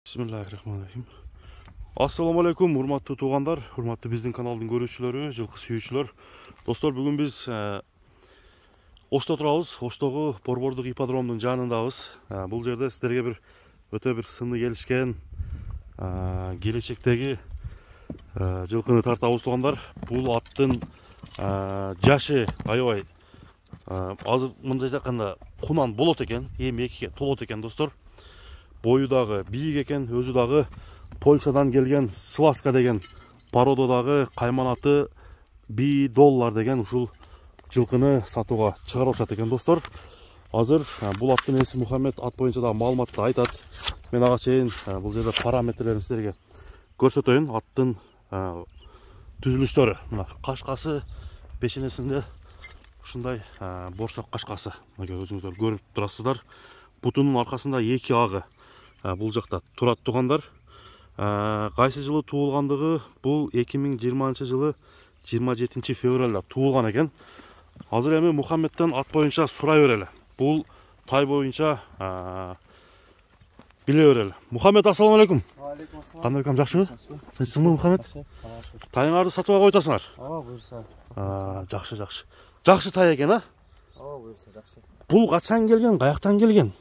Bismillahirrahmanirrahim. Assalamu alaikum, hurmatlı tuğanlar, hurmatlı bizden kanalın görüşçülері, жылқы сүйүүчүлөр. Достор, бүгүн биз Ошто турабыз. Оштогу борбордук ипподромдун жанындабыз. Бул жерде сиздерге өтө бир сыны келишкен келечектеги жылкыны тартабыз туғандар. Бул аттын жашы аябай азыр мындай айтканда кунан болот экен, эми экиге толот экен достор. Boyu dağı büyük eken, özü dağı Polşadan gelgen Slaska degen parododagı kaymanatı $1 degen uşul жылкыны сатууга чыгарылышат экен достор. Азыр бул аттын ээси Мухаммед ат боюнча да маалыматты айтат. Мен ага чейин бул жерде параметрлерин сиздерге көрсөтөйүн. Аттын түзүлүштөрү мына кашкасы пешенесинде ушундай борсок кашкасы. Мына өзүңүздөр көрүп турасыздар. Бутунун аркасында эки агы бул жакта турат тугандар. Кайсы жылы туулгандыгы бул 2020 жылы 27 февралда туулган экен. Азыр эми Мухаммедтен ат боюнча сурай берели. Бул тай боюнча биле берели. Мухаммед, ассаламу алейкум. Алейкум ассалам. Кандай кам, жакшыбы? Сизби Мухаммед? Тайыңарды сатууга койтасыңар? Ооба, буюрса. Жакшы, жакшы. Жакшы тай экен, а? Ооба, буюрса, жакшы. Бул качан келген, каяктан келген?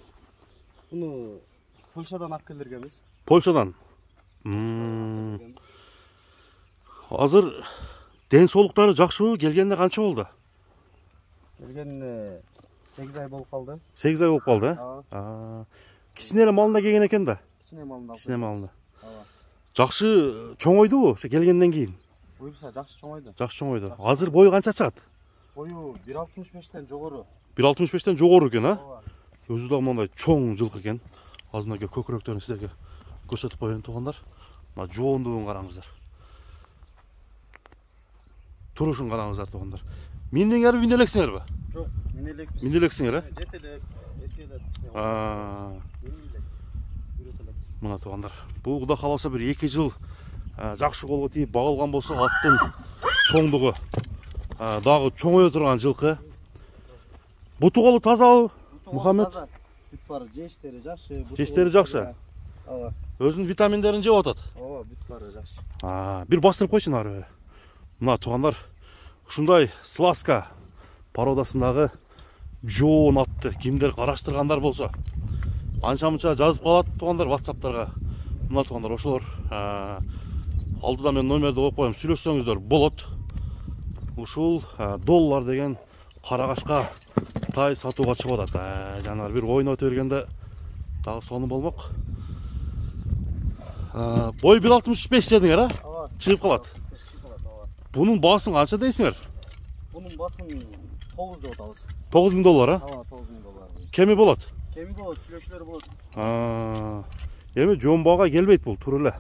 Буну Польшадан алып келдиргенбиз. Польшадан. Азыр ден соолуктары жакшыбы? Келгенде канча болду? Келгенде 8 ай болуп калды. 8 ай болуп калды, а? Кичине эле малында келген экен да. Кичине малында. Кичине малында. Ооба. Жакшы чоңойдубу ошо келгенден кийин? Буюрса, жакшы чоңойду. Жакшы чоңойду. Азыр бою канча чыгат? Бою 1.65тен жогору. 1.65тен жогору экен, а? Ооба. Өзү да мындай чоң жылкы экен. Азырынакы көкүрөктөрүн сиздерге көрсөтүп коеюн тугандар. Мына жоондугун караңыздар. Турушун караңыздар тугандар. Менден бине элексиңерби? Жок, бине элекпиз. Бине элексиңер, а? Жетелеп, эркелеп. Мына тугандар. Бул Кудай кааласа бир 2 жыл жакшы колго тийип багылган болсо, аттын чоңдугу дагы чоңое турган жылкы. Буту колу тазабы, Мухаммед? Бүт бары жештери жакшы. Жештери жакшы. Ооба. Өзүнүн витаминдерин жеп атат. Ооба, бүт бары жакшы. Бир бастырып койчу ары бери. Мына тугандар, ушундай Slaska пародасындагы жоон атты кимдер караштыргандар болсо, анча-мынча жазып калат тугандар WhatsApp'тарга. Мына тугандар, ошолор алдыда мен номерди коюп коем, сүйлөшсөңүздөр болот. Ушул $1 деген карагашка тай сатууга чыгып атат. Жанагы бир ойнотуп бергенде дагы сону болмок. Бой 1.65 дедиңер, а? Ооба. Чыгып калат. Bunun basın kança deysiңер? Bunun basın 9 деп атабыз. $9.000, а? Ооба, $9.000. Кеми болот? Кеми болот, сүйлөшүлөр болот. Эми жон баага келбейт бул, тура эле.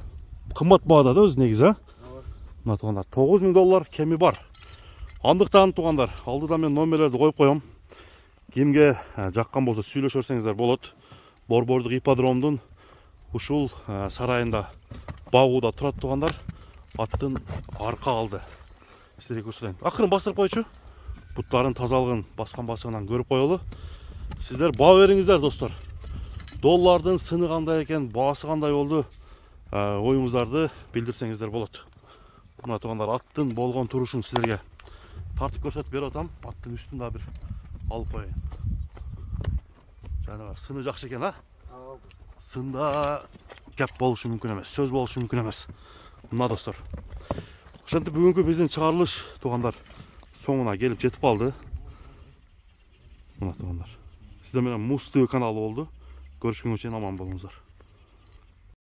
Кымбат баада да өзү негизи, а? Мына тугандар, $9.000 кеми бар. Андыктан тугандар, алдыда мен номерлерди коюп коем. Кимге жаккан болсо сүйлөшө берсеңиздер болот. Борбордук ипподромдун ушул сарайында багууда турат тугандар. Аттын арка алды. Сиздерге көрсөтөйүн. Акырын бастырып койчу. Буттарын тазалыгын баскан-басыгынан көрүп коелу. Сиздер баа бериңиздер достор. $1 сыны кандай экен, баасы кандай болду, оюңуздарды билдирсеңиздер болот. Мына тугандар, аттын болгон турушун сиздерге тартып көрсөтүп берип атам. Аттын үстүн да бир алып коеюн. Жанагы сыны жакшы экен, а? Сында кеп болушу мүмкүн эмес, сөз болушу мүмкүн эмес. Мына достор. Ошентип бүгүнкү биздин чыгарылыш тугандар соңуна келип жетип калды. Мына тугандар. Сиздер менен Муз ТВ каналы болду. Көрүшкөнгө чейин аман болуңуздар.